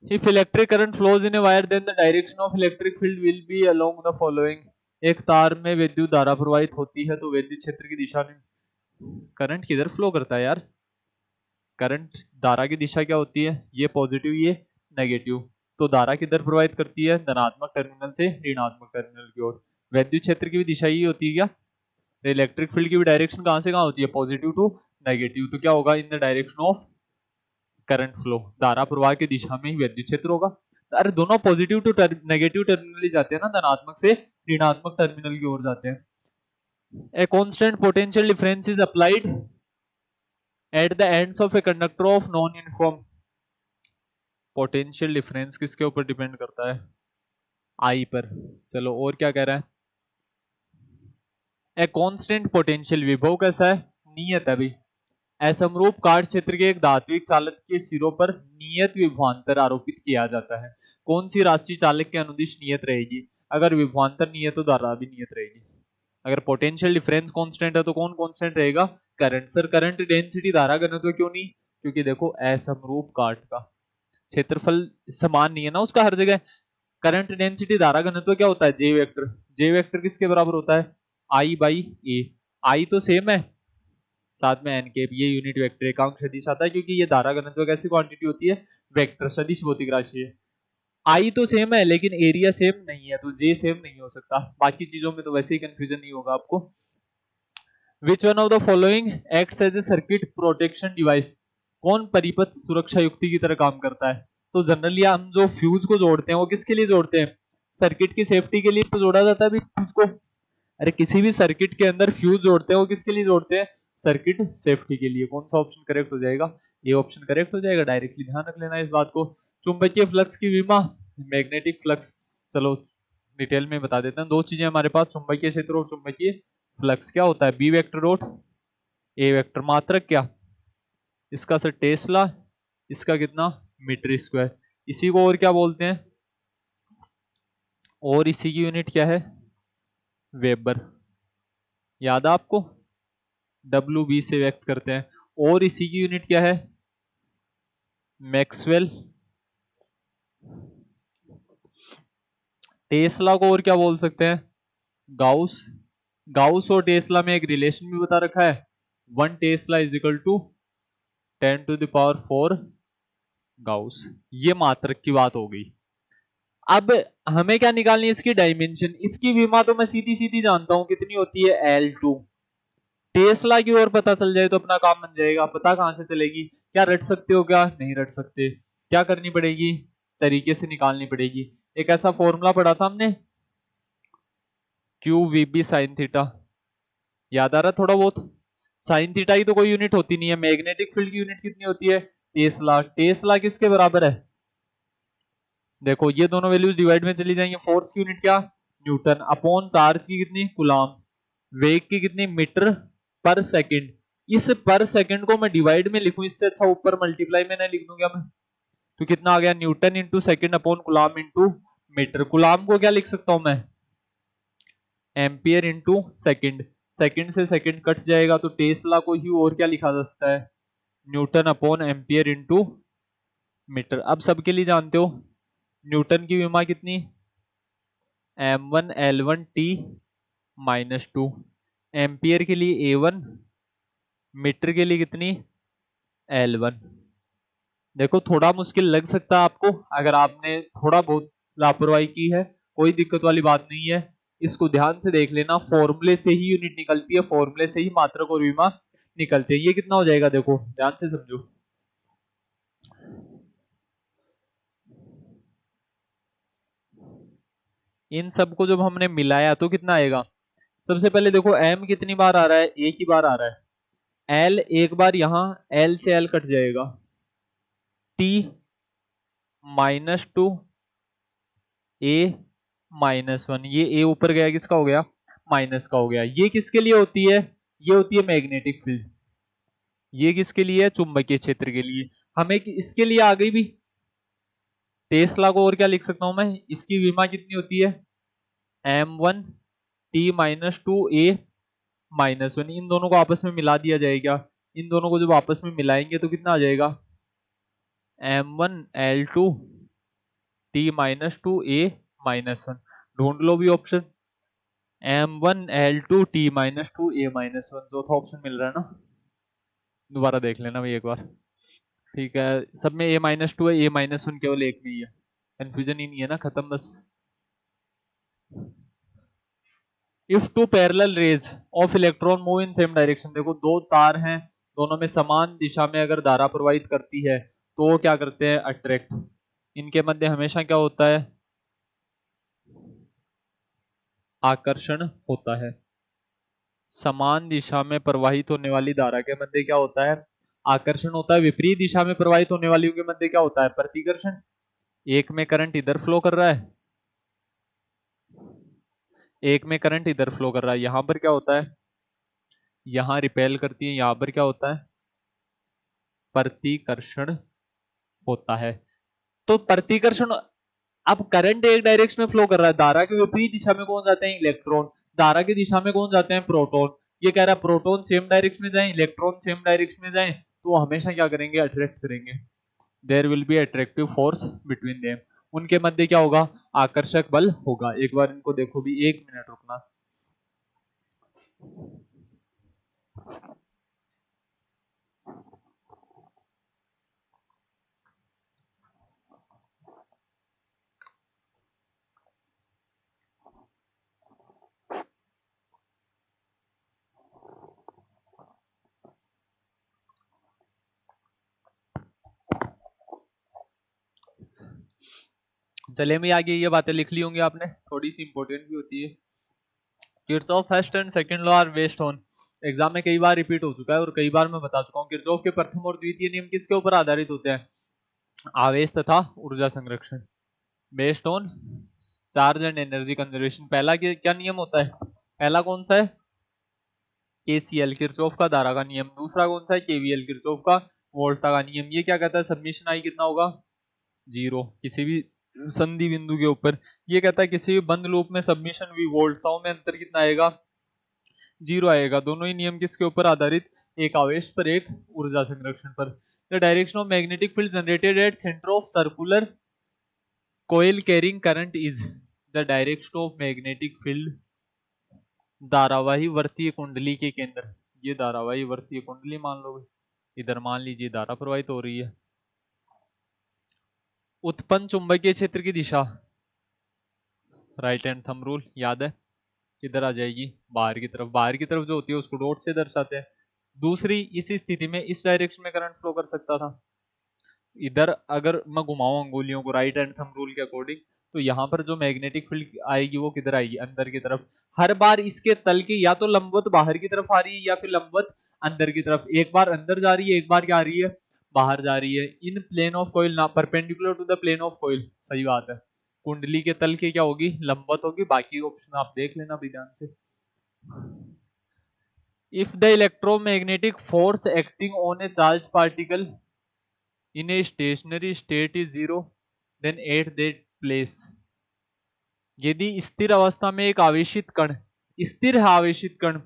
if electric current flows in a wire then the direction of electric field will be along the following. एक तार में विद्युत धारा प्रवाहित होती है तो विद्युत क्षेत्र की दिशा में, करंट किधर फ्लो करता है यार, करंट धारा की दिशा क्या होती है, ये पॉजिटिव ये नेगेटिव, तो धारा किधर प्रवाहित करती है धनात्मक टर्मिनल से ऋणात्मक टर्मिनल की ओर। विद्युत क्षेत्र की भी दिशा ही होती है क्या, इलेक्ट्रिक फील्ड की भी डायरेक्शन कहां से कहां होती है, पॉजिटिव टू नेगेटिव, तो क्या होगा in the direction of current flow, धारा प्रवाह की दिशा में ही विद्युत क्षेत्र होगा। अरे दोनों पॉजिटिव टू नेगेटिव टर्मिनल ही जाते हैं ना, धनात्मक से ऋणात्मक टर्मिनल की ओर जाते हैं। A constant potential difference is applied at the ends of a conductor of non uniform. Potential difference किसके ऊपर डिपेंड करता है, आई पर। चलो और क्या कह रहा है, ए कांस्टेंट पोटेंशियल, विभव कैसा है नियत है भाई। असमरूप काट क्षेत्र के एक धात्विक चालक के सिरों पर नियत विभवांतर आरोपित किया जाता है, कौन सी राशि चालक के अनुदिश नियत रहेगी, अगर विभवांतर नियत तो धारा भी नियत रहेगी। अगर पोटेंशियल डिफरेंस कांस्टेंट है तो कौन कांस्टेंट रहेगा, करंट। सर करंट डेंसिटी धारा घनत्व क्यों नहीं, क्योंकि देखो असमरूप काट का क्षेत्रफल समान नहीं है ना उसका हर जगह। करंट डेंसिटी धारा घनत्व क्या होता है जे वेक्टर, जे वेक्टर किसके बराबर होता है आई बाई ए, आई तो सेम है साथ में एन के, ये यूनिट वेक्टर एकांक सदिश आता है क्योंकि ये धारा घनत्व कैसी क्वांटिटी होती है वेक्टर सदिश भौतिक राशि है। आई तो सेम है लेकिन एरिया सेम नहीं है, तो जे सेम नहीं हो सकता, बाकी चीजों में तो वैसे ही कंफ्यूजन नहीं होगा आपको। Which one of the following acts as a circuit protection device, कौन परिपथ सुरक्षा युक्ति की तरह काम करता है। तो जनरली हम जो फ्यूज को जोड़ते हैं वो किसके लिए जोड़ते हैं, सर्किट की सेफ्टी के लिए तो जोड़ा जाता है भी फ्यूज को। अरे किसी भी सर्किट के अंदर फ्यूज जोड़ते हैं वो किसके लिए जोड़ते हैं, सर्किट सेफ्टी के लिए। कौन सा ऑप्शन करेक्ट हो जाएगा, ये ऑप्शन करेक्ट हो जाएगा, डायरेक्टली ध्यान रख लेना इस बात को। चुंबकीय फ्लक्स की विमा, मैग्नेटिक फ्लक्स, चलो डिटेल में बता देते हैं। दो चीजें हमारे पास, चुंबकीय क्षेत्र और चुंबकीय फ्लक्स। क्या होता है B vector dot A vector, मात्रक क्या, इसका सर टेस्ला, इसका कितना मीटर स्क्वायर, इसी को और क्या बोलते हैं, और इसी की यूनिट क्या है वेबर, याद है आपको, WB से व्यक्त करते हैं। और इसी की यूनिट क्या है मैक्सवेल। टेस्ला को और क्या बोल सकते हैं गाउस, गाउस और टेस्ला में एक रिलेशन भी बता रखा है, 1 tesla is equal to 10⁴ gauss. ये मात्रक की बात हो गई। अब हमें क्या निकालनी है इसकी डायमेंशन, इसकी विमा तो मैं सीधी सीधी जानता हूं कितनी होती है L2, टेस्ला की ओर पता चल जाए तो अपना काम बन जाएगा। पता कहां से चलेगी, क्या रट सकते हो क्या नहीं रट सकते, क्या करनी पड़ेगी तरीके से निकालनी पड़ेगी। एक ऐसा फॉर्मूला पढ़ा था हमने QVB sin थीटा, याद आ रहा थोड़ा बहुत। साइन थीटा की तो कोई यूनिट होती नहीं है, मैग्नेटिक फील्ड की यूनिट कितनी होती है टेस्ला, टेस्ला किसके बराबर है, देखो ये दोनों वैल्यूज डिवाइड में चली जाएंगे। फोर्स की यूनिट क्या न्यूटन, अपॉन चार्ज की कितनी कूलाम, वेग की कितनी मीटर पर सेकंड। इस पर सेकंड को मैं डिवाइड में लिखूं इससे अच्छा ऊपर मल्टीप्लाई में ना लिख दूं क्या मैं, तो कितना आ गया newton into second upon coulomb into metre. कूलाम को क्या लिख सकता हूं मैं एम्पियर इंटू सेकंड, सेकंड से सेकंड कट जाएगा तो टेस्ला को ही और क्या लिखा जा सकता है newton upon ampere into metre. अब सबके लिए जानते हो न्यूटन की विमा कितनी m1 L1 T -2, एम्पियर के लिए A1, मीटर के लिए कितनी L1। देखो थोड़ा मुश्किल लग सकता है आपको, अगर आपने थोड़ा बहुत लापरवाही की है कोई दिक्कत वाली बात नहीं है, इसको ध्यान से देख लेना, फॉर्मूले से ही यूनिट निकलती है, फॉर्मूले से ही मात्रक और विमा निकलते हैं। ये कितना हो जाएगा देखो ध्यान से समझो, इन सबको जब हमने मिलाया तो कितना आएगा? सबसे पहले देखो m कितनी बार आ रहा है, एक ही बार आ रहा है। l एक बार यहां l से l कट जाएगा, t -2 a -1, ये a ऊपर गया किसका हो गया? माइनस का हो गया। ये किसके लिए होती है? ये होती है मैग्नेटिक फील्ड। ये किसके लिए है? चुंबकीय क्षेत्र के लिए। हमें इसके लिए आ गई भी टेस्ला को, और क्या लिख सकता हूं मैं? इसकी विमा कितनी होती है? m1 t -2 a -1। इन दोनों को आपस में मिला दिया जाएगा। इन दोनों को जब आपस में मिलाएंगे तो कितना आ जाएगा? m1 l2 t -2 a -1। ढूंढ लो भी option. m1 l2 t -2 a -1, चौथा ऑप्शन मिल रहा है ना? दोबारा देख लेना भाई एक बार। ठीक है, सब में a -2 है, a -1 केवल एक में ही है। कंफ्यूजन ही नहीं है ना, खत्म बस। If two parallel raise of electron move in same direction, देखो दो तार हैं, दोनों में समान दिशा में अगर धारा प्रवाहित करती है तो वो क्या करते हैं? अट्रैक्ट। इनके मध्य हमेशा क्या होता है? आकर्षण होता है। समान दिशा में प्रवाहित होने वाली धारा के मध्य क्या होता है? आकर्षण होता है। विपरीत दिशा में प्रवाहित होने वाली के मध्य क्या होता है? प्रतिकर्षण। एक में करंट इधर फ्लो कर रहा है, एक में करंट इधर फ्लो कर रहा है, यहां पर क्या होता है? यहां रिपेल करती है, यहां पर क्या होता है? प्रतिकर्षण होता है। तो प्रतिकर्षण, अब करंट एक डायरेक्शन में फ्लो कर रहा है, धारा के विपरीत दिशा में कौन जाते हैं? इलेक्ट्रॉन। धारा की दिशा में कौन जाते हैं? प्रोटॉन। ये कह रहा है प्रोटॉन सेम डायरेक्शन में जाएं, इलेक्ट्रॉन सेम डायरेक्शन में जाएं, तो वो हमेशा क्या करेंगे? अट्रैक्ट करेंगे। There will be attractive force between them. उनके मध्य क्या होगा? आकर्षक बल होगा। एक बार इनको देखो भी, एक मिनट रुकना। चले में आगे ये बातें लिख ली होंगी आपने, थोड़ी सी इंपॉर्टेंट भी होती है। Kirchhoff first and second law are based on, exam में कई बार रिपीट हो चुका है और कई बार मैं बता चुका हूं। किरचॉफ के प्रथम और द्वितीय नियम किसके ऊपर आधारित होते हैं? आवेश तथा ऊर्जा संरक्षण। Based on charge and energy conservation. पहला क्या नियम होता है? पहला कौन सा है? केसीएल, किरचॉफ का धारा का नियम। दूसरा कौन सा है? केवीएल, किरचॉफ का वोल्टा का नियम। ये क्या कहता है? सबमिशन आई कितना होगा? 0 किसी भी संधि बिंदु के ऊपर। ये कहता है किसी भी बंद लूप में सबमिशन वी वोल्टताओं में अंतर कितना आएगा? 0 आएगा। दोनों ही नियम किसके ऊपर आधारित? एक आवेश पर, एक ऊर्जा संरक्षण पर। The direction of magnetic field generated at centre of circular coil carrying current is, the direction of magnetic field धारावाही वर्तीय कुंडली के केंद्र। ये धारावाही वर्तीय कुंडली मान लो, इधर मान लीजिए धारा प्रवाहित हो रही है। उत्पन्न चुंबकीय क्षेत्र की दिशा, राइट हैंड थंब रूल याद है, किधर आ जाएगी? बाहर की तरफ। बाहर की तरफ जो होती है उसको डॉट से दर्शाते हैं। दूसरी, इस स्थिति में इस डायरेक्शन में करंट फ्लो कर सकता था। इधर अगर मैं घुमाऊं अंगुलियों को राइट हैंड थंब रूल के अकॉर्डिंग, तो यहां पर जो मैग्नेटिक फील्ड आएगी वो किधर आएगी? अंदर की तरफ। हर बार इसके तल की या तो लंबवत बाहर की तरफ आ रही है या फिर लंबवत अंदर की तरफ। एक बार अंदर जा रही है, एक बार क्या आ रही है? बाहर जा रही है। इन प्लेन ऑफ कॉइल ना perpendicular to the plane of coil. सही बात है, कुंडली के तल की क्या होगी? लंबवत होगी। बाकी ऑप्शन आप देख लेना भी ध्यान से। If the electromagnetic force acting on A charge particle in a stationary state is 0, then at that place, यदि स्थिर अवस्था में एक आवेशित कण, स्थिर है आवेशित कण,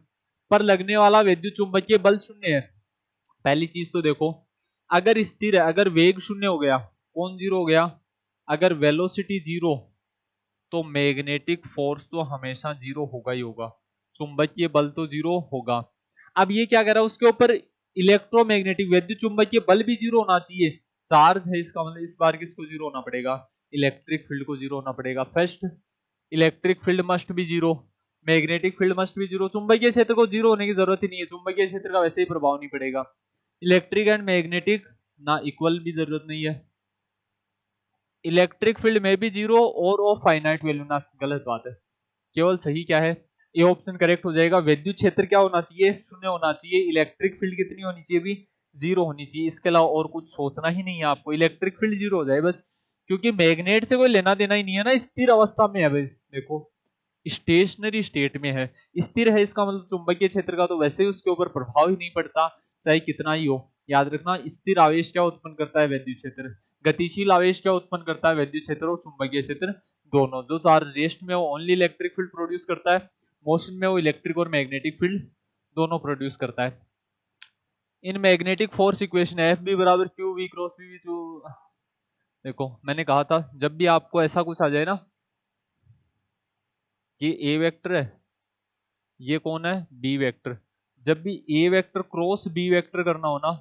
पर लगने वाला विद्युत चुंबकीय बल 0 है। पहली चीज तो देखो, अगर स्थिर है, अगर वेग 0 हो गया, कौन 0 हो गया? अगर वेलोसिटी 0, तो मैग्नेटिक फोर्स तो हमेशा 0 होगा ही होगा, चुंबकीय बल तो 0 होगा। अब ये क्या कर रहा है? उसके ऊपर इलेक्ट्रोमैग्नेटिक विद्युत चुंबकीय बल भी 0 होना चाहिए। चार्ज है, इसका मतलब इस बार किसको 0 होना पड़ेगा? इलेक्ट्रिक फील्ड को 0 होना पड़ेगा। First, electric field must be 0, magnetic field must be 0। चुंबकीय क्षेत्र को 0 होने की जरूरत ही नहीं है, चुंबकीय क्षेत्र का वैसे ही प्रभाव नहीं पड़ेगा। इलेक्ट्रिक एंड मैग्नेटिक ना इक्वल भी जरूरत नहीं है। इलेक्ट्रिक फील्ड में भी जीरो और ऑफ फाइनाइट वैल्यू ना, गलत बात है। केवल सही क्या है, ये ऑप्शन करेक्ट हो जाएगा। विद्युत क्षेत्र क्या होना चाहिए, शून्य होना चाहिए। इलेक्ट्रिक फील्ड कितनी होनी चाहिए भी, जीरो होनी चाहिए। इसके अलावा और कुछ सोचना ही नहीं है आपको, इलेक्ट्रिक फील्ड जीरो हो जाए बस, क्योंकि मैग्नेट से कोई लेना देना ही नहीं है ना, स्थिर अवस्था में है भाई। देखो स्टेशनरी स्टेट में है, स्थिर है, इसका मतलब चुंबकीय क्षेत्र का तो वैसे ही उसके ऊपर प्रभाव ही नहीं पड़ता, चाहे कितना ही हो। याद रखना, स्थिर आवेश क्या उत्पन्न करता है, विद्युत क्षेत्र। गतिशील आवेश क्या उत्पन्न करता है, विद्युत क्षेत्र और चुंबकीय क्षेत्र दोनों। जो चार्ज रेस्ट में वो ओनली इलेक्ट्रिक फील्ड प्रोड्यूस करता है, मोशन में वो इलेक्ट्रिक और मैग्नेटिक फील्ड दोनों प्रोड्यूस करता है। In magnetic force equation F B बराबर क्यू वी क्रॉस वी जो, देखो मैंने कहा था जब भी आपको ऐसा कुछ आ जाए ना, ये ए वेक्टर है, ये कौन है, बी वेक्टर, जब भी ए वेक्टर क्रॉस बी वेक्टर करना हो ना,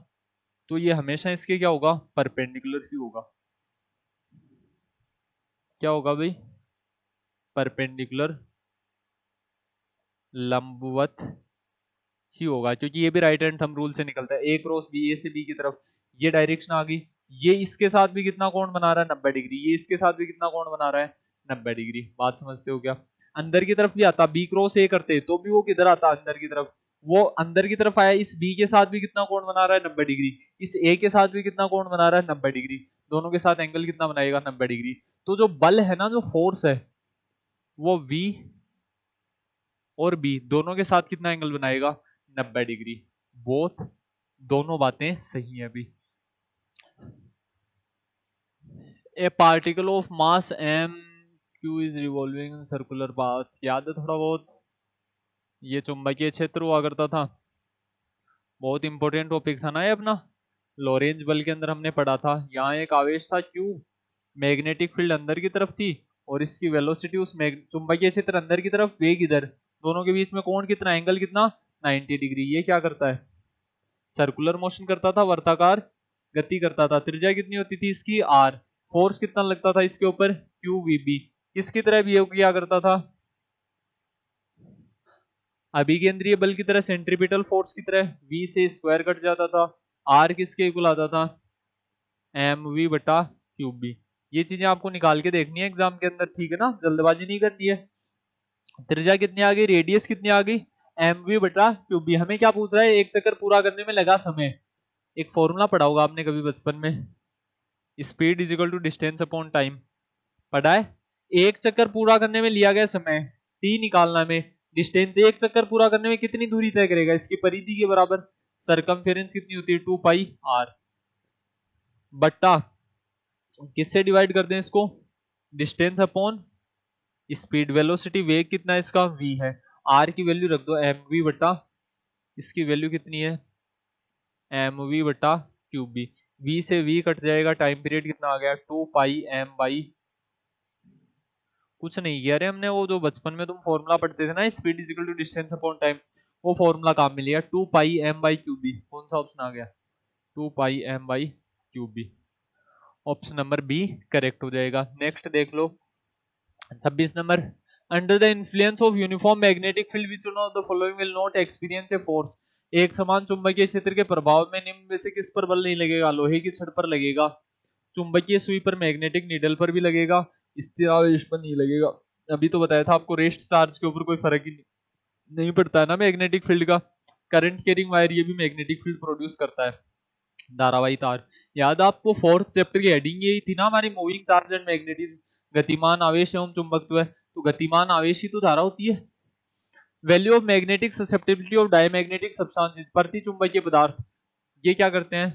तो ये हमेशा इसके क्या होगा, परपेंडिकुलर ही होगा। क्या होगा भाई, परपेंडिकुलर, लंबवत ही होगा, क्योंकि ये भी राइट हैंड थंब रूल से निकलता है। ए क्रॉस बी, ए से बी की तरफ ये डायरेक्शन आ गई, ये इसके साथ भी कितना कोण बना रहा है, 90 डिग्री, ये इसके साथ भी कितना कोण बना रहा है, 90 डिग्री। बात समझते हो क्या। अंदर की तरफ भी आता, बी क्रॉस ए करते तो भी वो किधर आता, अंदर की तरफ, वो अंदर की तरफ आया, इस बी के साथ भी कितना कोण बना रहा है, 90 डिग्री, इस ए के साथ भी कितना कोण बना रहा है, 90 डिग्री, दोनों के साथ एंगल कितना बनाएगा, 90 डिग्री। तो जो बल है ना, जो फोर्स है, वो V और B दोनों के साथ कितना एंगल बनाएगा, 90 डिग्री। बोथ, दोनों बातें सही है अभी। ए particle of mass m q is revolving in circular path, याद है थोड़ा बहुत, ये चुंबकीय क्षेत्र हुआ करता था, बहुत इंपॉर्टेंट टॉपिक था ना ये अपना, लॉरेंज बल के अंदर हमने पढ़ा था। यहाँ एक आवेश था Q, मैग्नेटिक फील्ड अंदर की तरफ थी, और इसकी वेलोसिटी उस चुंबकीय क्षेत्र अंदर की तरफ, वेग इधर, दोनों के बीच में कोण कितना, एंगल कितना, 90 डिग्री। ये क्या करता है, सर्कुलर मोशन करता था, वर्ताकार गति करता था। त्रिज्या कितनी होती थी इसकी, r। फोर्स कितना लगता था इसके ऊपर, QVB। किसकी तरह बिहेव किया करता था, अभिकेंद्रीय बल की तरह, सेंट्रीपिटल फोर्स की तरह। V से स्क्वायर कट जाता था, R किसके इक्वल आता था, mv बटा QB। ये चीजें आपको निकाल के देखनी है एग्जाम के अंदर, ठीक है ना, जल्दबाजी नहीं करनी है। त्रिज्या कितनी आ गई, रेडियस कितनी आ गई, mv बटा QB। हमें क्या पूछ रहा है, एक चक्कर पूरा करने में लगा समय। एक फॉर्मूला पढ़ा होगा आपने कभी बचपन में, speed is equal to distance upon time, पढ़ा है। एक चक्कर पूरा करने में लिया गया समय, टी निकालना में, डिस्टेंस एक चक्कर पूरा करने में कितनी दूरी तय करेगा, इसकी परिधि के बराबर, सरकमफेरेंस कितनी होती है, 2πr, बट्टा किससे डिवाइड कर दें इसको, डिस्टेंस अपॉन स्पीड, वेलोसिटी वेग कितना है इसका, v है, r की वैल्यू रख दो mv बटा, इसकी वैल्यू कितनी है, mv बटा QB। v से v कट जाएगा, टाइम पीरियड कितना आ गया, 2πm/, कुछ नहीं किया रे हमने, वो जो बचपन में तुम फॉर्मूला पढ़ते थे ना, speed is equal to distance upon time, वो फॉर्मूला काम में लिया, 2πm/QB। कौन सा ऑप्शन आ गया, 2πm/QB। Option number B correct हो जाएगा। नेक्स्ट देख लो 26 number, under the influence of uniform magnetic field which one of the following will not experience a force. एक समान चुंबकीय क्षेत्र के प्रभाव में निम्न में से किस पर बल नहीं लगेगा, लोहे की छड़ पर लगेगा, चुंबकीय सुई पर, मैग्नेटिक नीडल पर भी लगेगा, स्थिर आवेश पर नहीं लगेगा। अभी तो बताया था आपको, रेस्ट चार्ज के ऊपर कोई फर्क ही नहीं पड़ता है ना मैग्नेटिक फील्ड का। करंट कैरिंग वायर ये भी मैग्नेटिक फील्ड प्रोड्यूस करता है, धारावाही तार। याद आपको फोर्थ चैप्टर की हेडिंग यही थी ना हमारी, मूविंग चार्ज एंड मैग्नेटिज्म, गतिमान आवेश एवं चुंबकत्व है, तो गतिमान आवेश ही तो धारा होती है। Value of magnetic susceptibility of diamagnetic substances, प्रति चुंबकीय पदार्थ, ये क्या करते हैं,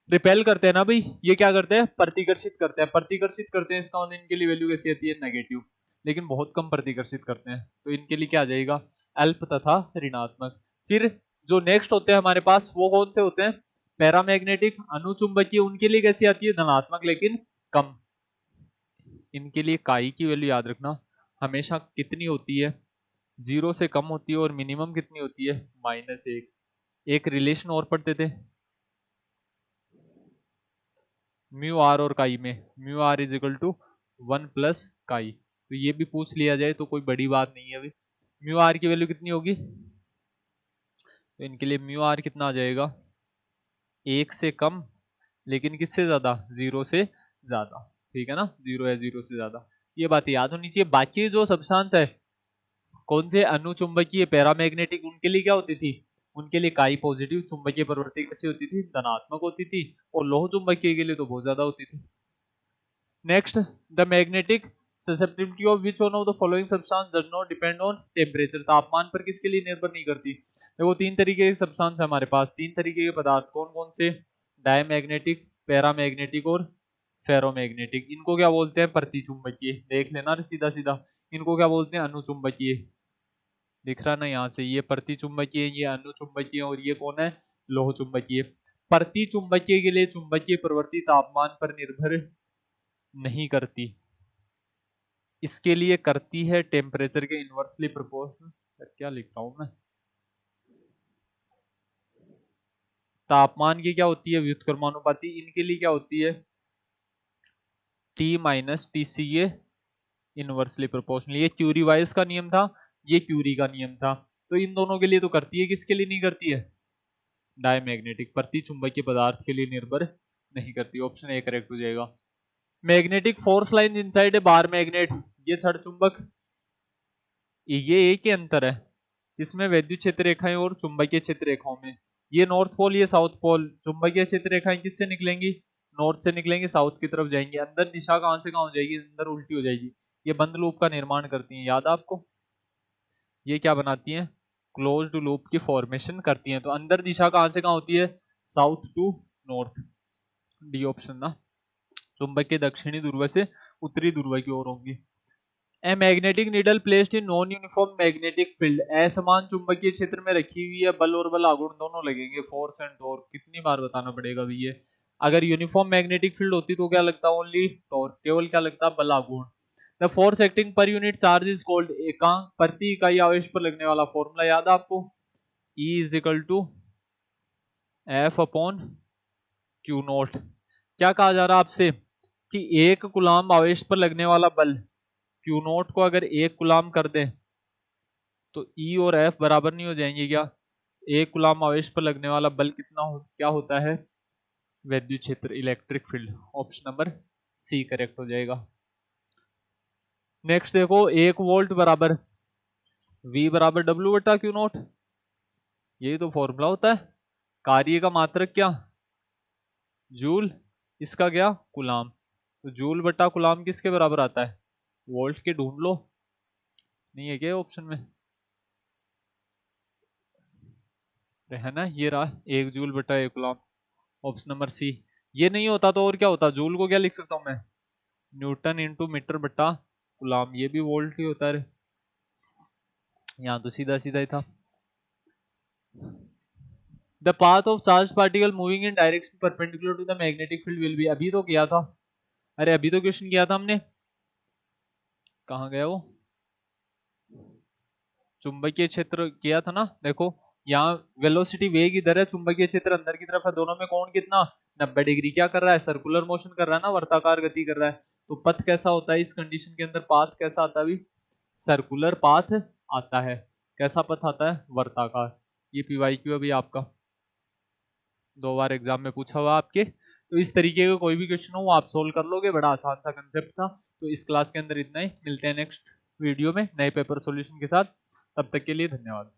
रिपेल करते हैं ना भाई, ये क्या करते हैं, प्रतिकर्षित करते हैं, प्रतिकर्षित करते हैं, इसका मतलब इनके लिए वैल्यू कैसी आती है, नेगेटिव, लेकिन बहुत कम प्रतिकर्षित करते हैं, तो इनके लिए क्या आ जाएगा, अल्प तथा ऋणात्मक। फिर जो नेक्स्ट होते हैं हमारे पास, वो कौन से होते हैं, पैरामैग्नेटिक, अनुचुंबकीय, उनके लिए कैसी आती है, धनात्मक लेकिन कम। इनके लिए काई की वैल्यू याद रखना, हमेशा कितनी होती है, 0 से कम होती है, और मिनिमम कितनी होती है, -1। एक रिलेशन और पढ़ते थे म्यू आर और काई में, mu r is equal to 1 plus chi, तो ये भी पूछ लिया जाए तो कोई बड़ी बात नहीं है अभी। म्यू आर की वैल्यू कितनी होगी, तो इनके लिए म्यू आर कितना आ जाएगा, 1 से कम, लेकिन किससे ज्यादा, 0 से ज्यादा। ठीक है ना, 0 है 0 से ज्यादा, ये बात याद होनी चाहिए। बाकी जो सब्सटेंस है कौन से अनुचुंबकीय पैरामैग्नेटिक, उनके लिए क्या होती थी, उनके लिए काई पॉजिटिव चुंबकीय प्रवृत्ति कैसी होती थी, धनात्मक होती थी, और लोह चुंबकीय के लिए तो बहुत ज्यादा होती थी। Next, the magnetic susceptibility of which one of the following substance does not depend on temperature, तापमान पर किसके लिए निर्भर नहीं करती। देखो तीन तरीके के सब्सटेंस है हमारे पास, तीन तरीके के पदार्थ, कौन कौन से, डायमैग्नेटिक, पैरामैग्नेटिक और फेरोमैग्नेटिक। इनको क्या बोलते हैं, प्रतिचुंबकीय, देख लेना सीधा सीधा। इनको क्या बोलते हैं, अनुचुंबकीय, दिख रहा ना यहाँ से, ये प्रतिचुंबकीय, ये अनुचुंबकीय, और ये कौन है, लोह चुंबकीय। प्रतिचुंबकीय के लिए चुंबकीय प्रवृत्ति तापमान पर निर्भर नहीं करती, इसके लिए करती है टेम्परेचर के इनवर्सली प्रोपोर्शनल। क्या लिख रहा हूं मैं, तापमान की क्या होती है, व्युत्क्रमानुपाती, इनके लिए क्या होती है, T minus TCA inversely proportional. ये क्यूरी वाइज का नियम था, ये क्यूरी का नियम था, तो इन दोनों के लिए तो करती है, किसके लिए नहीं करती है, डायमैग्नेटिक, प्रतिचुंबकीय पदार्थ के लिए निर्भर नहीं करती। ऑप्शन ए करेक्ट हो जाएगा। Magnetic force line inside a bar magnet, ये छड़ चुंबक, ये एक ही अंतर है, जिसमें वैद्युत क्षेत्र रेखाएं और चुंबकीय क्षेत्र रेखाओं में, ये नॉर्थ पोल ये साउथ पोल, चुंबकीय क्षेत्र रेखाएं किससे निकलेंगी, नॉर्थ से निकलेंगी, साउथ की तरफ जाएंगी, अंदर दिशा कहां से कहां हो जाएगी, अंदर उल्टी हो जाएगी, ये बंद लूप का निर्माण करती हैं, याद है आपको, ये क्या बनाती हैं, क्लोज्ड लूप की फॉर्मेशन करती हैं। तो अंदर दिशा कहां से कहां होती है, south to north, D option ना। चुंबक के दक्षिणी ध्रुव से उत्तरी ध्रुव की ओर होंगी। A magnetic needle placed in non uniform magnetic field, असमान चुंबकीय क्षेत्र में रखी हुई है, बल और बल आघूर्ण दोनों लगेंगे, फोर्स एंड टॉर्क, कितनी बार बताना पड़ेगा भी ये। अगर यूनिफॉर्म मैग्नेटिक फील्ड होती तो क्या लगता, ओनली टॉर्क, केवल क्या लगता, बल आघूर्ण। The force acting per unit charge is called, एकांक प्रति इकाई आवेश पर लगने वाला फॉर्मूला याद है आपको, E is equal to F upon q naught. क्या कहा जा रहा है आपसे कि एक कुलाम आवेश पर लगने वाला बल क्यू नॉट को अगर एक गुलाम कर दें तो ई और एफ बराबर नहीं हो जाएंगे क्या, एक गुलाम आवेश पर लगने वाला बल कितना क्या होता है, वैद्युत क्षेत्र, electric field. Option number C correct हो जाएगा। नेक्स्ट देखो, एक वोल्ट बराबर V बराबर W बटा क्यू नॉट, यही तो फॉर्मूला होता है। कार्य का मात्रक क्या, जूल, इसका क्या, गुलाम, तो जूल बटा गुलाम किसके बराबर आता है, वोल्ट के, ढूंढ लो, नहीं है क्या ऑप्शन में, है ना, ये रहा, एक जूल बटा एक गुलाम, ऑप्शन नंबर सी। ये नहीं होता तो और क्या होता, जूल को क्या लिख सकता हूं मैं, न्यूटन इंटू मीटर बटा गुलाम, ये भी वोल्ट ही होता है, यहाँ तो सीधा सीधा ही था। The path of charge particle moving in direction perpendicular to the magnetic field will be, अभी तो किया था, अरे अभी तो क्वेश्चन किया था हमने, कहाँ गया वो, चुंबकीय क्षेत्र किया था ना, देखो यहाँ वेलोसिटी वेग इधर है, चुंबकीय क्षेत्र अंदर की तरफ है, दोनों में कोण कितना, 90 डिग्री, क्या कर रहा है, सर्कुलर मोशन कर रहा है ना, वर्ताकार गति कर रहा है, तो पथ कैसा होता है इस कंडीशन के अंदर, पाथ कैसा आता है अभी, सर्कुलर पाथ आता है, कैसा पथ आता है, वर्ताकार। ये पीवाईक्यू अभी आपका 2 बार एग्जाम में पूछा हुआ आपके, तो इस तरीके का कोई भी क्वेश्चन हो वो आप सोल्व कर लोगे, बड़ा आसान सा कंसेप्ट था। तो इस क्लास के अंदर इतना ही, मिलते हैं नेक्स्ट वीडियो में नए पेपर सॉल्यूशन के साथ, तब तक के लिए धन्यवाद।